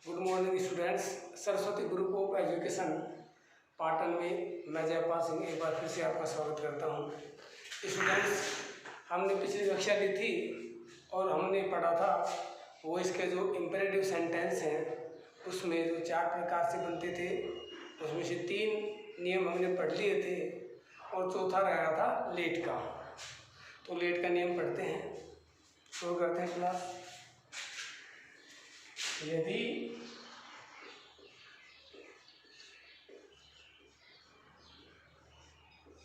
Good morning students. Saraswati group of education Patan में मैं जयपाल सिंह एक बार फिर से आपका स्वागत करता हूं। स्टूडेंट्स, हमने पिछली कक्षा ली थी और हमने पढ़ा था वो इसके जो इम्पेरेटिव सेंटेंस हैं उसमें जो 4 प्रकार से बनते थे उसमें से 3 नियम हमने पढ़ लिए थे और चौथा रहा था लेट का। तो लेट का नियम पढ़ते हैं, शुरू करते हैं क्लास। यदि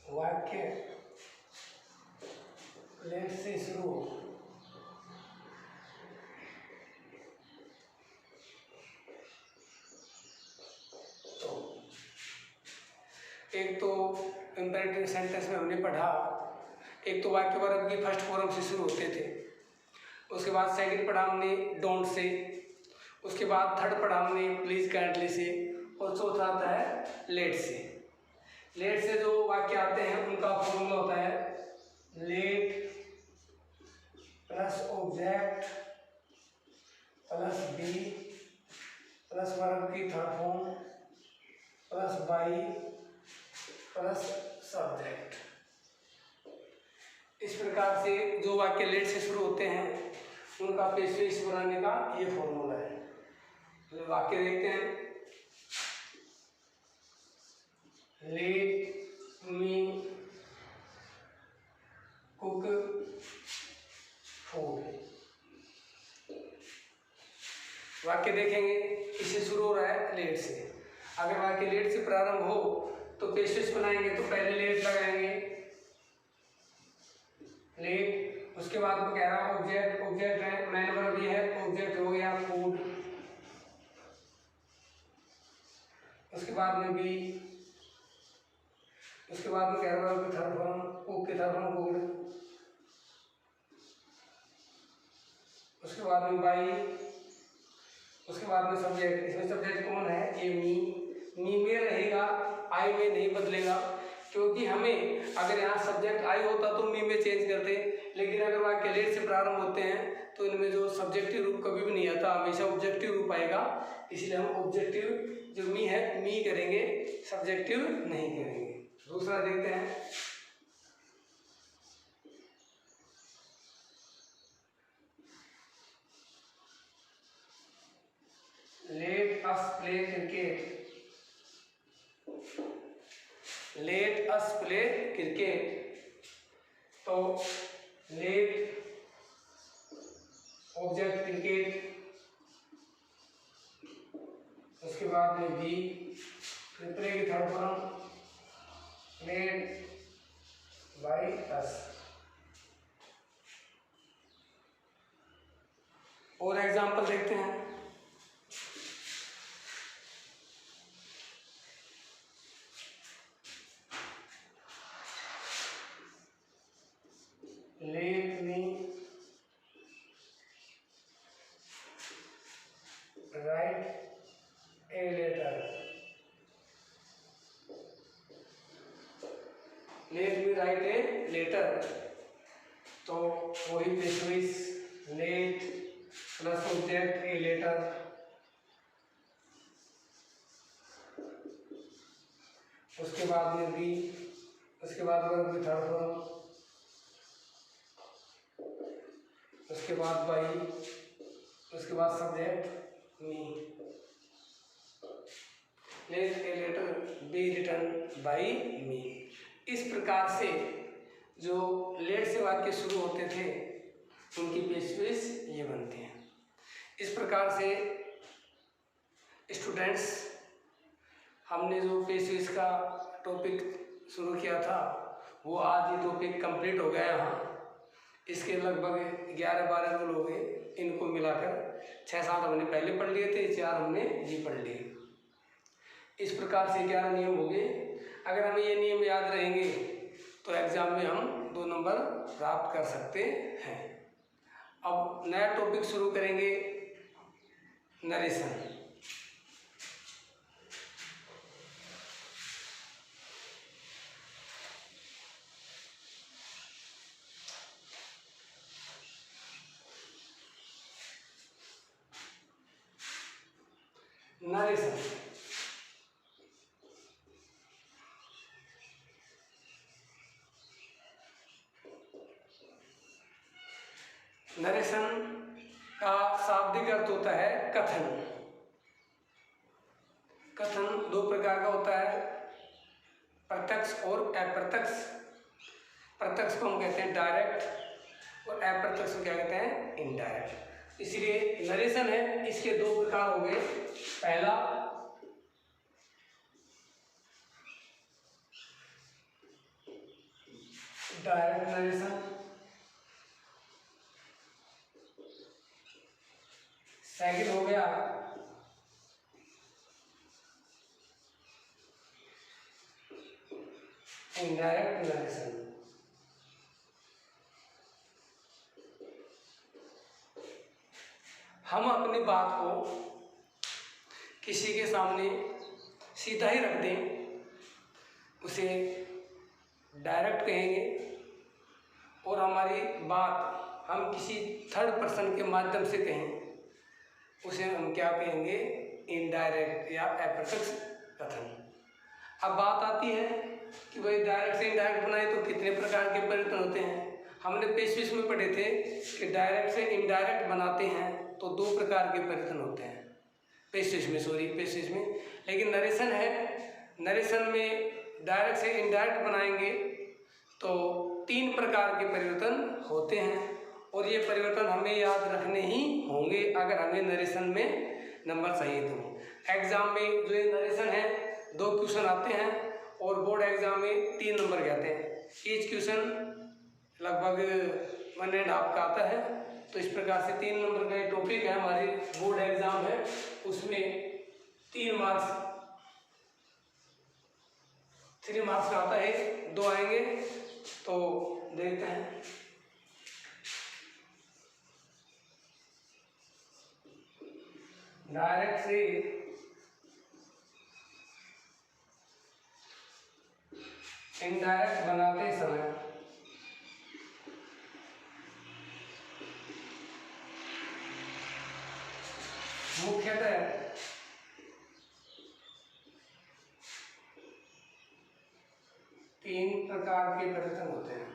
वाक्य लेट से शुरू तो एक तो इम्पेरेटिव सेंटेंस में हमने पढ़ा, एक तो वाक्य वर्ब की फर्स्ट फॉर्म से शुरू होते थे, उसके बाद सेकंड पढ़ा हमने डोंट से, उसके बाद थर्ड पढ़ा हमने प्लीज काइंडली से, और चौथा आता है लेट से। लेट से जो वाक्य आते हैं उनका फॉर्मूला होता है let plus object plus B plus verb की third form plus by plus subject. इस प्रकार से जो वाक्य लेट से शुरू होते हैं उनका पेश बनाने का ये फॉर्मूला है। तो वाक्य देखते हैं, लेट मी कुक फूड। वाक्य देखेंगे इससे शुरू हो रहा है लेट से। अगर वाक्य लेट से प्रारंभ हो तो पेश बनाएंगे तो पहले लेट लगाएंगे लेट, उसके बाद वो कह रहा है ऑब्जेक्ट, ऑब्जेक्ट है मैन वर्ब भी है, ऑब्जेक्ट हो गया फूड, उसके बाद में भी, उसके बाद में कह रहा है थर्ड फॉर्म कुक के थर्ड फॉर्म फूड, उसके बाद में बाई, उसके बाद में सब्जेक्ट। इसमें सब्जेक्ट कौन है? ये मी में रहेगा, आई में नहीं बदलेगा, क्योंकि हमें अगर यहाँ सब्जेक्ट आई होता तो मी में चेंज करते, लेकिन अगर वाक्य लेट से प्रारंभ होते हैं तो इनमें जो सब्जेक्टिव रूप कभी भी नहीं आता, हमेशा ऑब्जेक्टिव रूप आएगा। इसलिए हम ऑब्जेक्टिव जो मी है मी करेंगे, सब्जेक्टिव नहीं करेंगे। दूसरा देखते हैं, let us play cricket. Let us play cricket, तो लेट ऑब्जेक्ट क्रिकेट, उसके बाद में बी प्ले की third form let by us. और एग्जांपल देखते हैं, let me write a letter. Let me write a letter, तो वही पेशविस let plus object a letter, उसके बाद में बी, उसके बाद वर्ब की थर्ड फॉर्म, उसके बाद बाई, उसके बाद subject me. Let a letter be written by me. इस प्रकार से जो लेट से वाक्य शुरू होते थे उनकी पेशवेश ये बनते हैं। इस प्रकार से स्टूडेंट्स, हमने जो पेशवेश का टॉपिक शुरू किया था वो आज ये टॉपिक कंप्लीट हो गया यहाँ। इसके लगभग 11-12 रूल हो गए, इनको मिलाकर 6-7 हमने पहले पढ़ लिए थे, 4 हमने ये पढ़ लिए। इस प्रकार से 11 नियम हो गए। अगर हमें ये नियम याद रहेंगे तो एग्जाम में हम 2 नंबर प्राप्त कर सकते हैं। अब नया टॉपिक शुरू करेंगे, नरेशन। नरेशन। नरेशन का शाब्दिक अर्थ होता है कथन। कथन दो प्रकार का होता है, प्रत्यक्ष और अप्रत्यक्ष। प्रत्यक्ष को हम कहते हैं डायरेक्ट और अप्रत्यक्ष को क्या कहते हैं इनडायरेक्ट। इसलिए नरेशन है, इसके दो प्रकार हो गए। पहला डायरेक्ट नरेशन, सेकंड हो गया इनडायरेक्ट नरेशन। हम अपनी बात को किसी के सामने सीधा ही रख दें, उसे डायरेक्ट कहेंगे, और हमारी बात हम किसी थर्ड पर्सन के माध्यम से कहें, उसे हम क्या कहेंगे इनडायरेक्ट या अप्रत्यक्ष कथन। अब बात आती है कि भाई डायरेक्ट से इनडायरेक्ट बनाए तो कितने प्रकार के परिवर्तन होते हैं। हमने पेशविश में पढ़े थे कि डायरेक्ट से इनडायरेक्ट बनाते हैं तो दो प्रकार के परिवर्तन होते हैं, पेशविश में। लेकिन नरेशन है, नरेशन में डायरेक्ट से इनडायरेक्ट बनाएंगे तो तीन प्रकार के परिवर्तन होते हैं, और ये परिवर्तन हमें याद रखने ही होंगे अगर हमें नरेशन में नंबर चाहिए तो। एग्जाम में जो ये नरेशन है 2 क्वेश्चन आते हैं और बोर्ड एग्जाम में 3 नंबर के आते हैं। ईच क्वेश्चन लगभग 1.5 का आता है। तो इस प्रकार से 3 नंबर का ये टॉपिक है, हमारी बोर्ड एग्जाम है, उसमें 3 मार्क्स का आता है, 2 आएंगे। तो देखते हैं। डायरेक्ट से इनडायरेक्ट बनाते समय मुख्यतः 3 प्रकार के परिवर्तन होते हैं।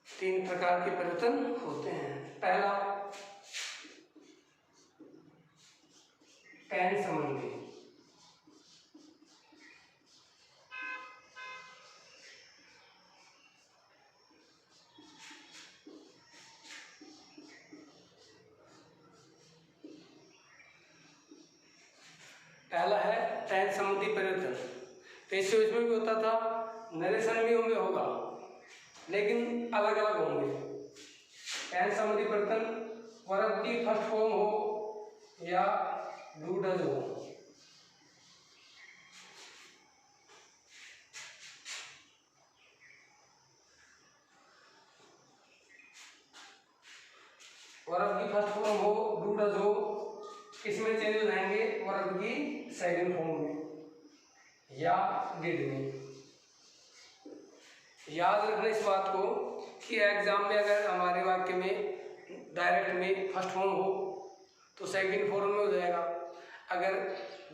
तीन प्रकार के परिवर्तन होते हैं। पहला टेन संबंधी, पहला है टेन संबंधी परिवर्तन। पेशवेश में भी होता था, नरेशन में होगा, लेकिन अलग अलग होंगे। टेन संबंधी परिवर्तन वर्ब की फर्स्ट फॉर्म हो या डू डज हो। वर्ब की फर्स्ट फॉर्म हो, डू डज हो, किसमें चेंज हो जाएंगे वर्ब की सेकंड फॉर्म में या डिड में। याद रखना इस बात को कि एग्जाम में अगर हमारे वाक्य में डायरेक्ट में फर्स्ट फॉर्म हो तो सेकंड फॉर्म में हो जाएगा, अगर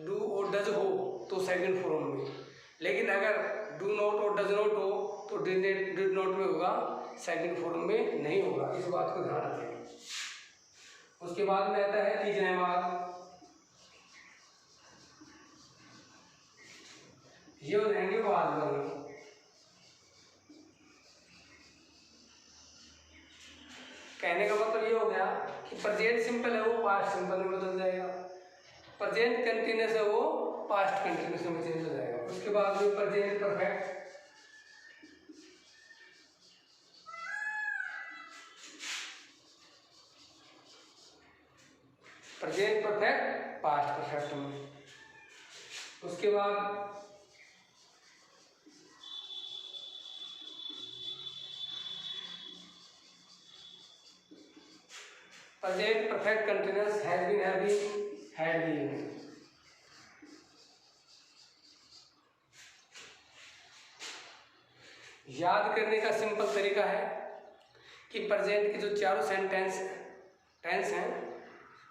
डू और डज हो तो सेकंड फॉर्म में, लेकिन अगर डू नॉट और डज नॉट हो तो डिड नॉट में होगा, सेकंड फॉर्म में नहीं होगा। इस बात को ध्यान रखें। उसके बाद में आता है इजनेमाद। ये हो जाएंगे बाद में। कहने का मतलब ये हो गया कि प्रेजेंट सिंपल है वो पास्ट सिंपल में बदल जाएगा, प्रेजेंट कंटिन्यूअस है वो पास्ट कंटिन्यूअस में चेंज हो जाएगा। उसके बाद में present perfect, present perfect past perfect में। उसके बाद present perfect continuous has been, had been. याद करने का सिंपल तरीका है कि प्रेजेंट के जो चारों टेंस हैं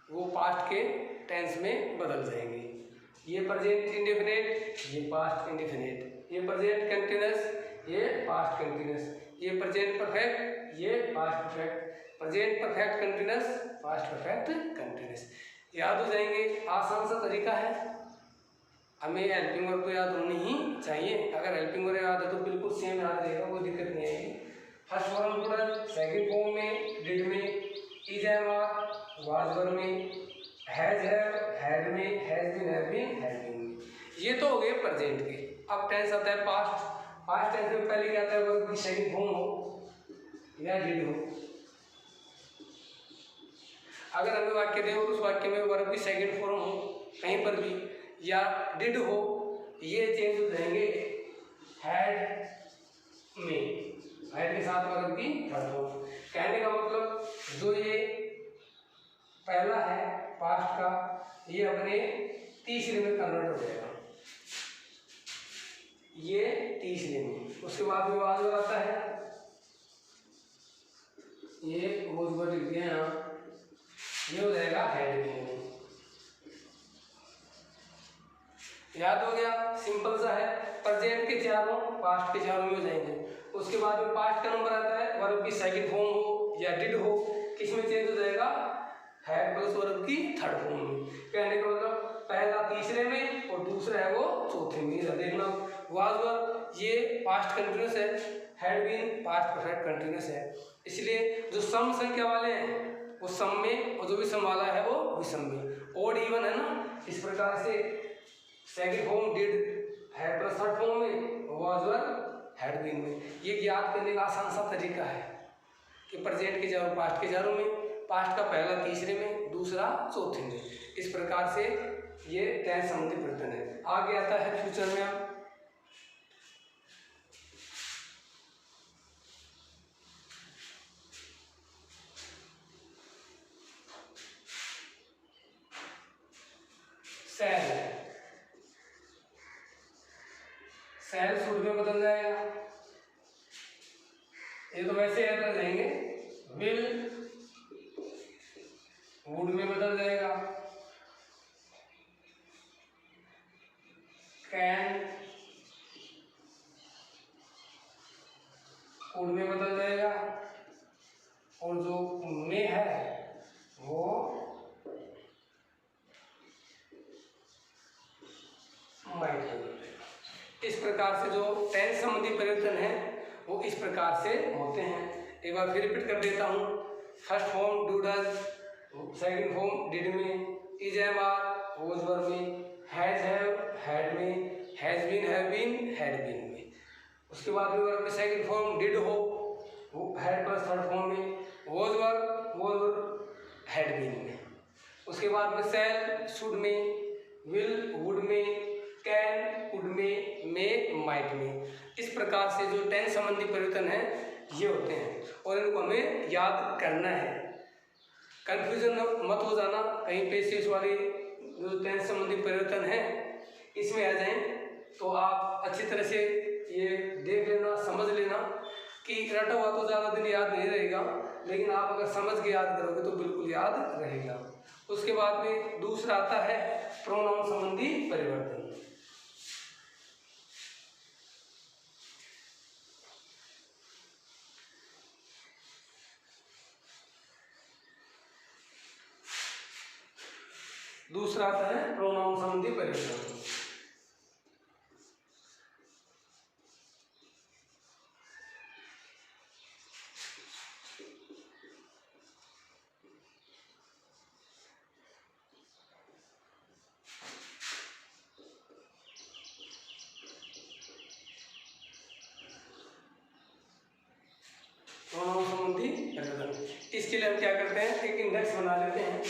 वो पास्ट के टेंस में बदल जाएंगे। ये प्रेजेंट इंडेफिनिट, ये पास्ट इंडेफिनिट, ये प्रेजेंट कंटीन्यूअस, ये पास्ट कंटीन्यूअस, ये प्रेजेंट परफेक्ट, ये past perfect, present perfect continuous, past perfect continuous. याद हो जाएंगे, आसान सा तरीका है। हमें हेल्पिंग वर्ब तो याद होनी ही चाहिए। अगर हेल्पिंग वर्ब याद है तो बिल्कुल सेम याद रहेगा, कोई दिक्कत नहीं आएगी। First form plural, second form में, डिड में, is am are, was were में, हैज हैव, हैड में, has been, have been, having में। ये तो हो गए प्रेजेंट के। अब टेंस आता है पास्ट। पास्ट टेंस में पहले क्या आता है, वर्ब की सेकंड फॉर्म हो या डिड हो। अगर हमें वाक्य दे उस वाक्य में वर्ब की सेकंड फॉर्म हो कहीं पर भी या डिड हो, ये चेंज हो जाएंगे हैड में, हैड के साथ वर्ब की थर्ड फॉर्म। कहने का मतलब जो ये पहला है पास्ट का, ये अपने तीसरे में कन्वर्ट हो जाएगा, ये तीसरे में। उसके बाद में वाज वर आता है, ये वाज वर लिख दिया यहाँ, ये हो जाएगा हैड में। याद हो गया, सिंपल सा है। प्रेजेंट के चारों, पास्ट के चारों में हो जाएंगे। उसके बाद में पास्ट का नंबर आता है, वर्ब की सेकंड फॉर्म हो या डिड हो, किसमें चेंज हो जाएगा, हैड प्लस वर्ब की थर्ड फॉर्म में। कहने का मतलब पहला तीसरे में और दूसरा है वो चौथे में। देखना, वाज वर ये पास्ट कंटीन्यूअस है, had been past perfect continuous है। इसलिए जो सम संख्या वाले हैं वो सम में, और जो विषम वाला है वो विषम में। ओड इवन है ना, इस प्रकार से second form did, had plus third form में, वाज वर हैड बीन में। ये याद करने का आसान सा तरीका है कि प्रेजेंट के चारों, पास्ट के चारों में, पास्ट का पहला तीसरे में, दूसरा चौथे में। इस प्रकार से ये टेंस संबंधी परिवर्तन है। आगे आता है फ्यूचर में। अब सेल, सेल शुड में बदल जाएगा, ये तो वैसे याद रख जाएंगे। विल वुड में बदल जाएगा, कैन कुड में बदल जाएगा, और जो में है वो माइट हो जाएगा। इस प्रकार से जो टेंस संबंधी परिवर्तन है वो इस प्रकार से होते हैं। एक बार फिर रिपीट कर देता हूँ। First form do does, second form did में, is am are was were में, हैज हैव हैड में, has been have been had been में। उसके बाद में वर्ब में सेकंड फॉर्म डिड हो, वो हैड प्लस थर्ड फॉर्म में, वाज वर हैड बीन में। उसके बाद में सेल शुड में, विल वुड में, कैन कुड में माइट में। इस प्रकार से जो टेंस संबंधी परिवर्तन है ये होते हैं और इनको हमें याद करना है। कंफ्यूजन मत हो जाना कहीं पे शेष वाले जो टेंस संबंधी परिवर्तन है इसमें आ जाएं, तो आप अच्छी तरह से ये देख लेना, समझ लेना कि रटा हुआ तो ज़्यादा दिन याद नहीं रहेगा, लेकिन आप अगर समझ के याद करोगे तो बिल्कुल याद रहेगा। उसके बाद में दूसरा आता है प्रोनाउन संबंधी परिवर्तन। दूसरा आता है प्रोनाउन संबंधी परिवर्तन। प्रोनाउन संबंधी परिवर्तन, इसके लिए हम क्या करते हैं, एक इंडेक्स बना लेते हैं।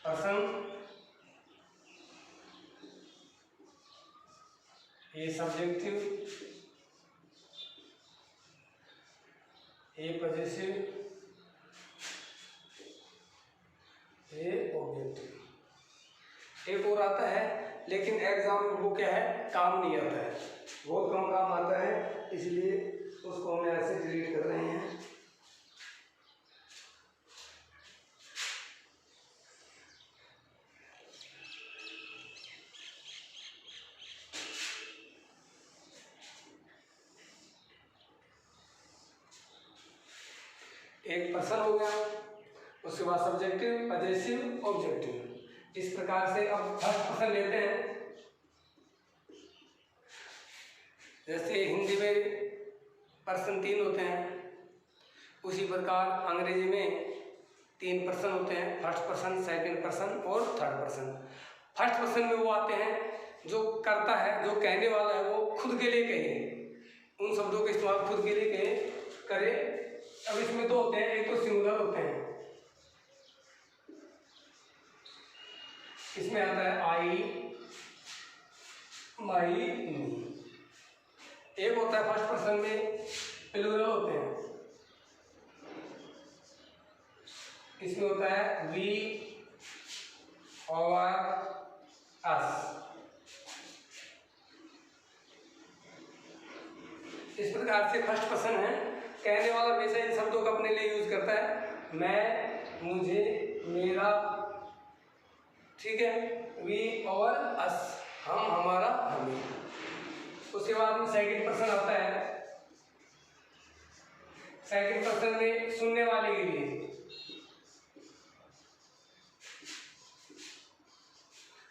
पर्सन, ये सब्जेक्टिव, ए पॉजिटिव, ए ऑब्जेक्टिव। एक और आता है लेकिन एग्जाम में वो क्या है, काम नहीं आता है, बहुत कम काम आता है, इसलिए उसको हम ऐसे डिलीट कर रहे हैं। एक पर्सन हो गया, उसके बाद सब्जेक्टिव, पजेसिव, ऑब्जेक्टिव। इस प्रकार से अब फर्स्ट पर्सन लेते हैं। जैसे हिंदी में पर्सन 3 होते हैं, उसी प्रकार अंग्रेजी में 3 पर्सन होते हैं, फर्स्ट पर्सन, सेकंड पर्सन और थर्ड पर्सन। फर्स्ट पर्सन में वो आते हैं जो करता है, जो कहने वाला है वो खुद के लिए कहे, उन शब्दों का इस्तेमाल खुद के लिए कहे करे। अब इसमें 2 होते हैं, एक तो सिंगुलर होते हैं, इसमें आता है आई, माई, मी। एक होता है फर्स्ट पर्सन में प्लूरल होते हैं, इसमें होता है वी, और अस। इस प्रकार से फर्स्ट पर्सन है, कहने वाला हमेशा इन शब्दों का अपने लिए यूज करता है, मैं, मुझे, मेरा, ठीक है, वी और अस, हम, हमारा, हमें। उसके बाद में सेकंड पर्सन आता है, सेकंड पर्सन में सुनने वाले के लिए,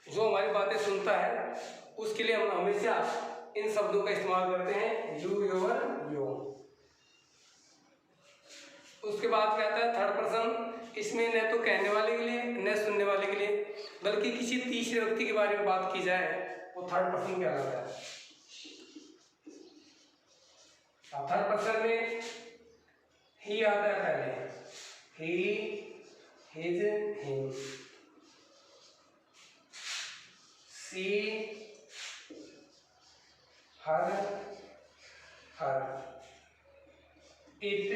जो हमारी बातें सुनता है उसके लिए हम हमेशा इन शब्दों का इस्तेमाल करते हैं, यू, योर, यो। उसके बाद क्या आता है थर्ड पर्सन, इसमें न तो कहने वाले के लिए न सुनने वाले के लिए, बल्कि किसी तीसरे व्यक्ति के बारे में बात की जाए वो थर्ड पर्सन कहलाता है। थर्ड पर्सन में ही आता है पहले, he, his, him, she, her, her, it,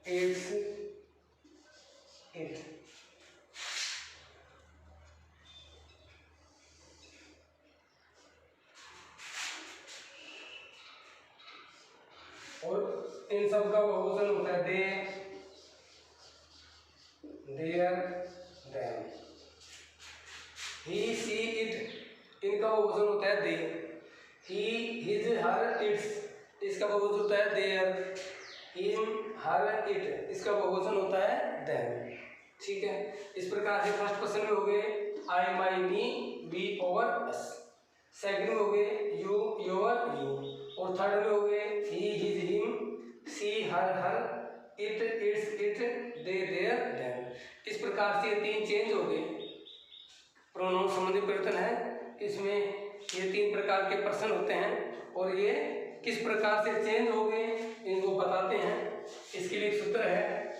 its, it. और इन सब का बहुवचन होता है they, their, them. He, she, it, इनका बहुवचन होता है दे। ही, हिज, हर, इट्स, इसका बहुवचन होता है देयर। हिम, हर, इट, इसका बहुवचन होता है देम। ठीक है, इस प्रकार से फर्स्ट पर्सन में हो गए आई, माई, मी, वी और अस। सेकंड में हो गए यू, योर, यू। और थर्ड में हो गए he, his, him, she, her, her, it, its, it, they, their, them. इस प्रकार से 3 चेंज हो गए, प्रोनाउन संबंधी परिवर्तन है। इसमें ये 3 प्रकार के पर्सन होते हैं और ये किस प्रकार से चेंज हो गए इनको बताते हैं। इसके लिए एक सूत्र है,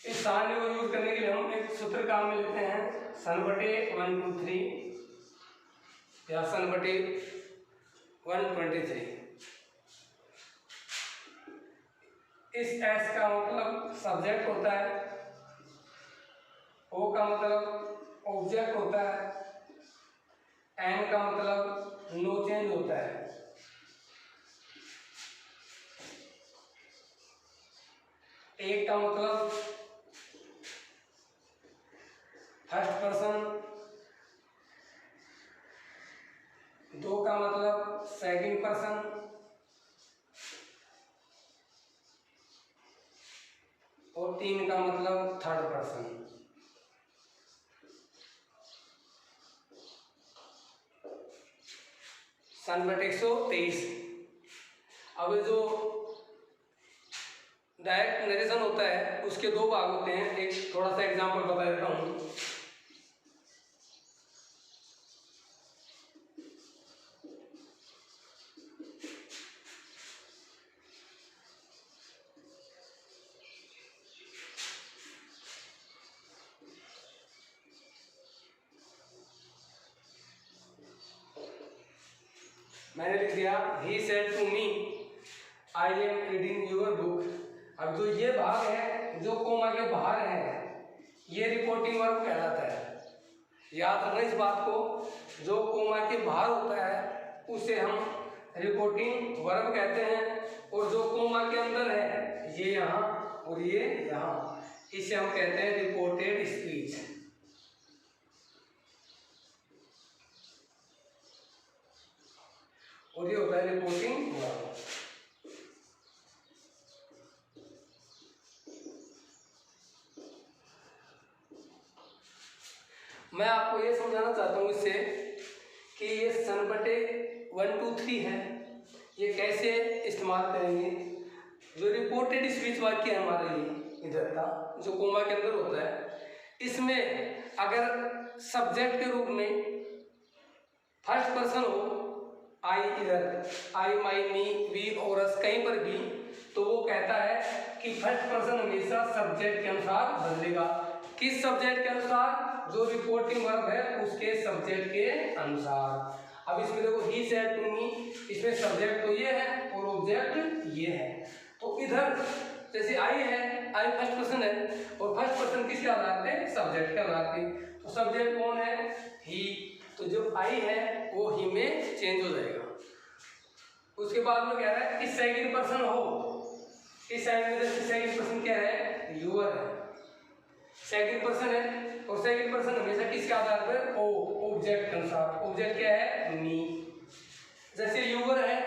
इस सारणी को यूज करने के लिए हम एक सूत्र काम में लेते हैं, सन बटे 1 2 3 या सन बटे 123। इस एस का मतलब सब्जेक्ट होता है, ओ का मतलब ऑब्जेक्ट होता है, एन का मतलब नो चेंज होता है, एक का मतलब फर्स्ट पर्सन, 2 का मतलब सेकंड पर्सन, और 3 का मतलब थर्ड पर्सन। सन बटे 123। अब जो डायरेक्ट नरेशन होता है उसके 2 भाग होते हैं, एक थोड़ा सा एग्जांपल बता देता हूँ। मैंने लिख दिया he said to me I am reading your book. अब जो ये भाग है जो कोमा के बाहर है ये रिपोर्टिंग वर्ब कहलाता है। याद रखना इस बात को, जो कोमा के बाहर होता है उसे हम रिपोर्टिंग वर्ब कहते हैं, और जो कोमा के अंदर है ये यहाँ और ये यहाँ, इसे हम कहते हैं रिपोर्टेड स्पीच। और ये होता है रिपोर्टिंग वर्ब। मैं आपको ये समझाना चाहता हूँ इससे कि ये सन बटे 1 2 3 है, ये कैसे इस्तेमाल करेंगे। जो रिपोर्टेड स्पीच वाक्य है हमारे लिए इधर का जो कोमा के अंदर होता है, इसमें अगर सब्जेक्ट के रूप में फर्स्ट पर्सन हो, आई इधर आई माई मी वी और अस कहीं पर भी, तो वो कहता है कि फर्स्ट पर्सन हमेशा सब्जेक्ट के अनुसार बदलेगा। किस सब्जेक्ट के अनुसार? जो रिपोर्टिंग वर्ब है उसके सब्जेक्ट के अनुसार। अब इसमें देखो ही सेड टू मी, इसमें सब्जेक्ट तो ये है और ऑब्जेक्ट ये है। तो इधर जैसे आई है, आई फर्स्ट पर्सन है और फर्स्ट पर्सन किसके आधार पे? सब्जेक्ट के आधार पे। तो सब्जेक्ट कौन है? ही। तो जो आई है वो ही में चेंज हो जाएगा। उसके बाद में कह रहा है कि सेकंड पर्सन हो, इस साइड में जैसे सेकंड पर्सन क्या है? यूअर है, सेकंड पर्सन है और सेकंड पर्सन हमेशा किसके आधार पर? ओ, ऑब्जेक्ट के अनुसार। ऑब्जेक्ट क्या है? मी। जैसे यूअर है,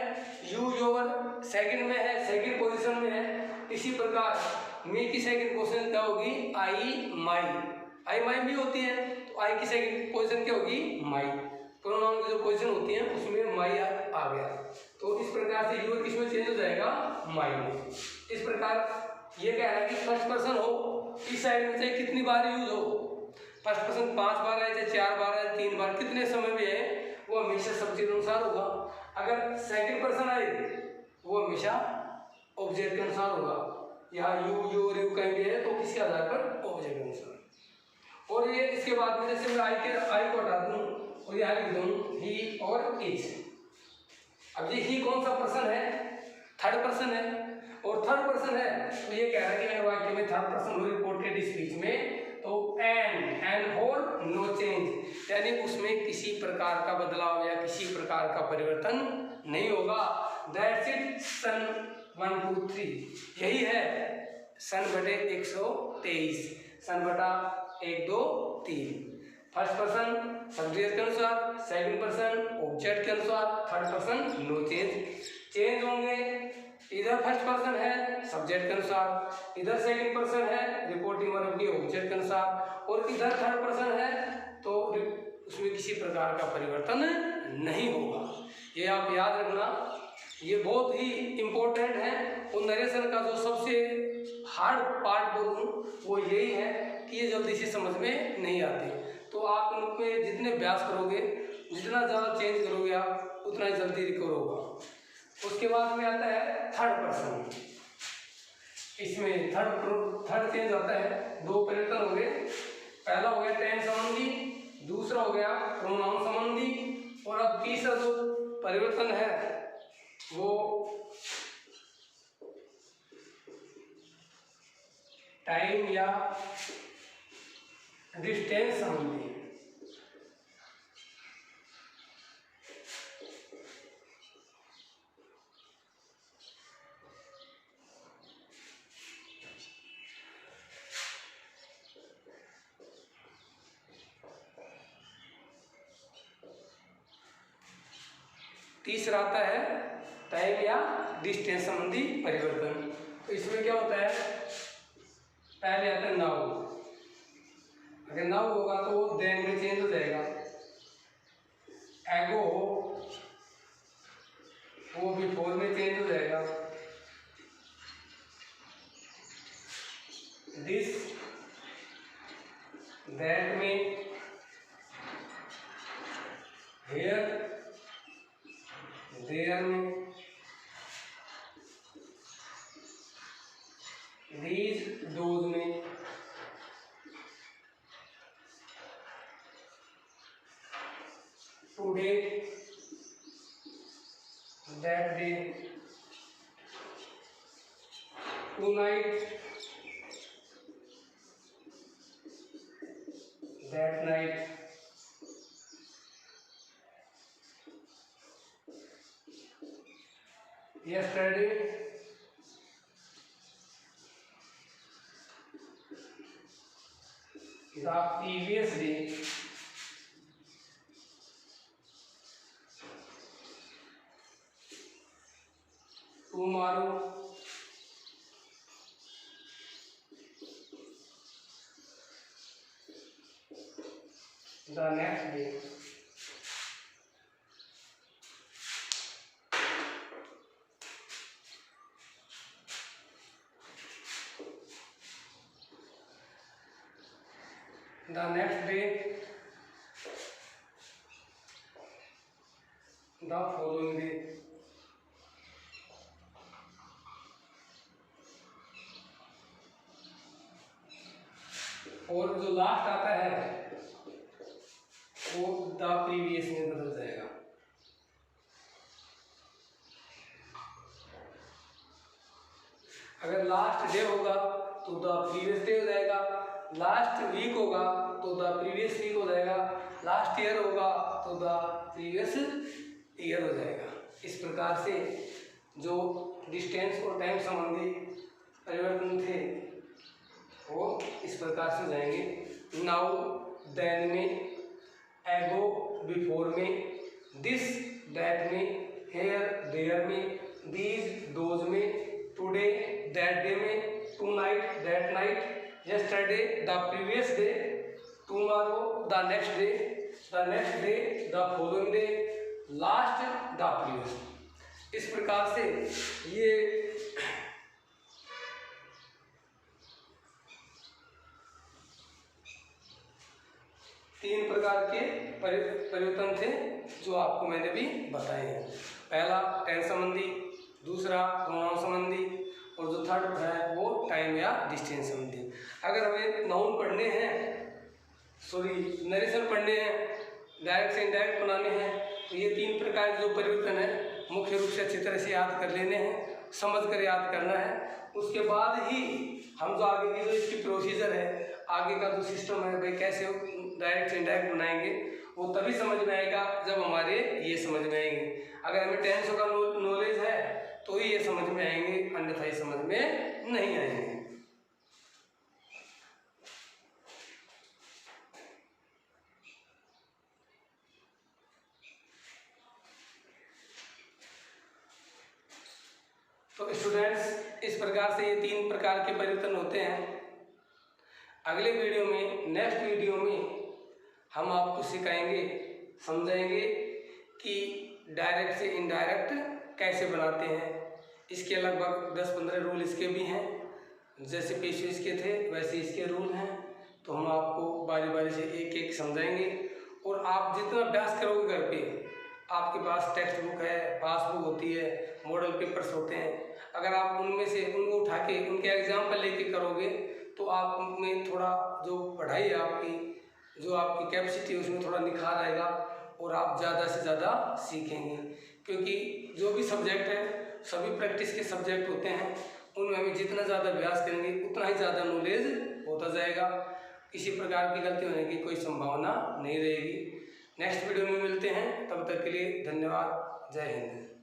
यू योवर सेकंड में है, सेकंड पोजीशन में है। इसी प्रकार मी की सेकंड पोजीशन क्या होगी? आई माई। आई माई मी होती है तो आई की सेकंड पोजीशन क्या होगी? माई। प्रोनाउन की जो पोजीशन होती है उसमें माई आ गया। तो इस प्रकार से यूअर किसमें चेंज हो जाएगा? माई में। इस प्रकार ये कह रहा है कि फर्स्ट पर्सन हो, इस साइड में चाहे कितनी बार यूज हो, फर्स्ट पर्सन 5 बार है, चाहे 4 बार है, 3 बार, कितने समय में है, वो हमेशा सब्जेक्ट अनुसार होगा। अगर सेकंड पर्सन आए वो हमेशा ऑब्जेक्ट के अनुसार होगा। यहाँ यू योर यू कहीं भी है तो किसके आधार पर? ऑब्जेक्ट के अनुसार। और ये इसके बाद में जैसे मैं आई को हटा दूं और यहाँ लिख दूं ही और इज। अब ये ही कौन सा पर्सन है? थर्ड पर्सन है, और थर्ड पर्सन है तो ये कह रहा है कि अगर वाक्य में थर्ड पर्सन हो रिपोर्टेड स्पीच में तो एंड और नो चेंज, यानी उसमें किसी प्रकार का बदलाव या किसी प्रकार का परिवर्तन नहीं होगा। That's it son 1 2 3। यही है सन बटे 123, सन बटा 1 2 3। फर्स्ट पर्सन सब्जेक्ट के अनुसार, सेकंड पर्सन ऑब्जेक्ट के अनुसार, third person no change. Change होंगे इधर फर्स्ट पर्सन है सब्जेक्ट के अनुसार, इधर सेकंड पर्सन है रिपोर्टिंग वर्ब के ऑब्जेक्ट के अनुसार, और इधर थर्ड पर्सन है तो उसमें किसी प्रकार का परिवर्तन नहीं होगा। ये आप याद रखना, ये बहुत ही इम्पोर्टेंट है। और नरेशन का जो सबसे हार्ड पार्ट बोलूँ वो यही है कि ये जल्दी से समझ में नहीं आते। तो आप इनमें जितने अभ्यास करोगे, जितना ज़्यादा चेंज करोगे आप, उतना ही जल्दी रिकवर होगा। उसके बाद में आता है थर्ड पर्सन। इसमें थर्ड चेंज आता है, 2 परिवर्तन हो गए। पहला हो गया टेंस संबंधी, दूसरा हो गया प्रोनाउन संबंधी, और अब तीसरा जो परिवर्तन है वो टाइम या डिस्टेंस संबंधी। तीसरा आता है टाइम या डिस्टेंस संबंधी परिवर्तन। तो इसमें क्या होता है? पहले आता है नाउ। अगर नाउ होगा तो वो देन में चेंज हो जाएगा। एगो हो वो बिफोर में चेंज हो जाएगा। दिस दैट में, हियर देयर में, these those में, today tonight, that night, yesterday, the previous day, tomorrow, the next day, the next day, the following day. और जो लास्ट आता है वो द प्रीवियस में बदल जाएगा। अगर लास्ट डे होगा तो द प्रीवियस डे हो जाएगा, लास्ट वीक होगा तो द प्रीवियस वीक हो जाएगा, लास्ट ईयर होगा तो द प्रीवियस ईयर हो जाएगा। इस प्रकार से जो डिस्टेंस और टाइम संबंधी परिवर्तन थे वो इस प्रकार से जाएंगे। नाउ, देन में, एगो बिफोर में, दिस दैट में, हेयर देयर में, दीज दोज में, टुडे दैट डे में, tonight that night, yesterday the previous day, tomorrow the next day, the next day the following day, last the previous। इस प्रकार से ये तीन प्रकार के परिवर्तन थे जो आपको मैंने भी बताए हैं। पहला टेंस संबंधी, दूसरा प्रोनाउन संबंधी, और जो थर्ड है वो टाइम या डिस्टेंस संबंधी। अगर हमें नाउन पढ़ने हैं, नरेशन पढ़ने हैं, डायरेक्ट से इनडायरेक्ट बनाने हैं, तो ये तीन प्रकार के जो परिवर्तन है मुख्य रूप से अच्छी तरह से याद कर लेने हैं, समझ कर याद करना है। उसके बाद ही हम जो आगे की जो इसकी प्रोसीजर है, आगे का जो सिस्टम है भाई कैसे डायरेक्ट से इनडायरेक्ट बनाएंगे, वो तभी समझ में आएगा जब हमारे ये समझ में आएंगे। अगर हमें टेंस का नॉलेज है तो ही ये समझ में आएंगे, अन्यथा ये समझ में नहीं आएंगे। तो स्टूडेंट्स, इस प्रकार से ये तीन प्रकार के परिवर्तन होते हैं। अगले वीडियो में, नेक्स्ट वीडियो में हम आपको सिखाएंगे, समझाएंगे कि डायरेक्ट से इनडायरेक्ट कैसे बनाते हैं। इसके लगभग 10-15 रूल इसके भी हैं, जैसे पेशवेज के थे वैसे इसके रूल हैं। तो हम आपको बारी बारी से एक एक समझाएंगे, और आप जितना अभ्यास करोगे घर पे, आपके पास टेक्स्ट बुक है, पासबुक होती है, मॉडल पेपर्स होते हैं, अगर आप उनमें से उनको उठा के उनके एग्जाम्पल लेके करोगे तो आप में थोड़ा जो पढ़ाई है आपकी, जो आपकी कैपेसिटी है उसमें थोड़ा निखार आएगा और आप ज़्यादा से ज़्यादा सीखेंगे। क्योंकि जो भी सब्जेक्ट है सभी प्रैक्टिस के सब्जेक्ट होते हैं, उनमें हमें जितना ज़्यादा अभ्यास करेंगे उतना ही ज़्यादा नॉलेज होता जाएगा, किसी प्रकार की गलती होने की कोई संभावना नहीं रहेगी। नेक्स्ट वीडियो में मिलते हैं, तब तक के लिए धन्यवाद। जय हिंद।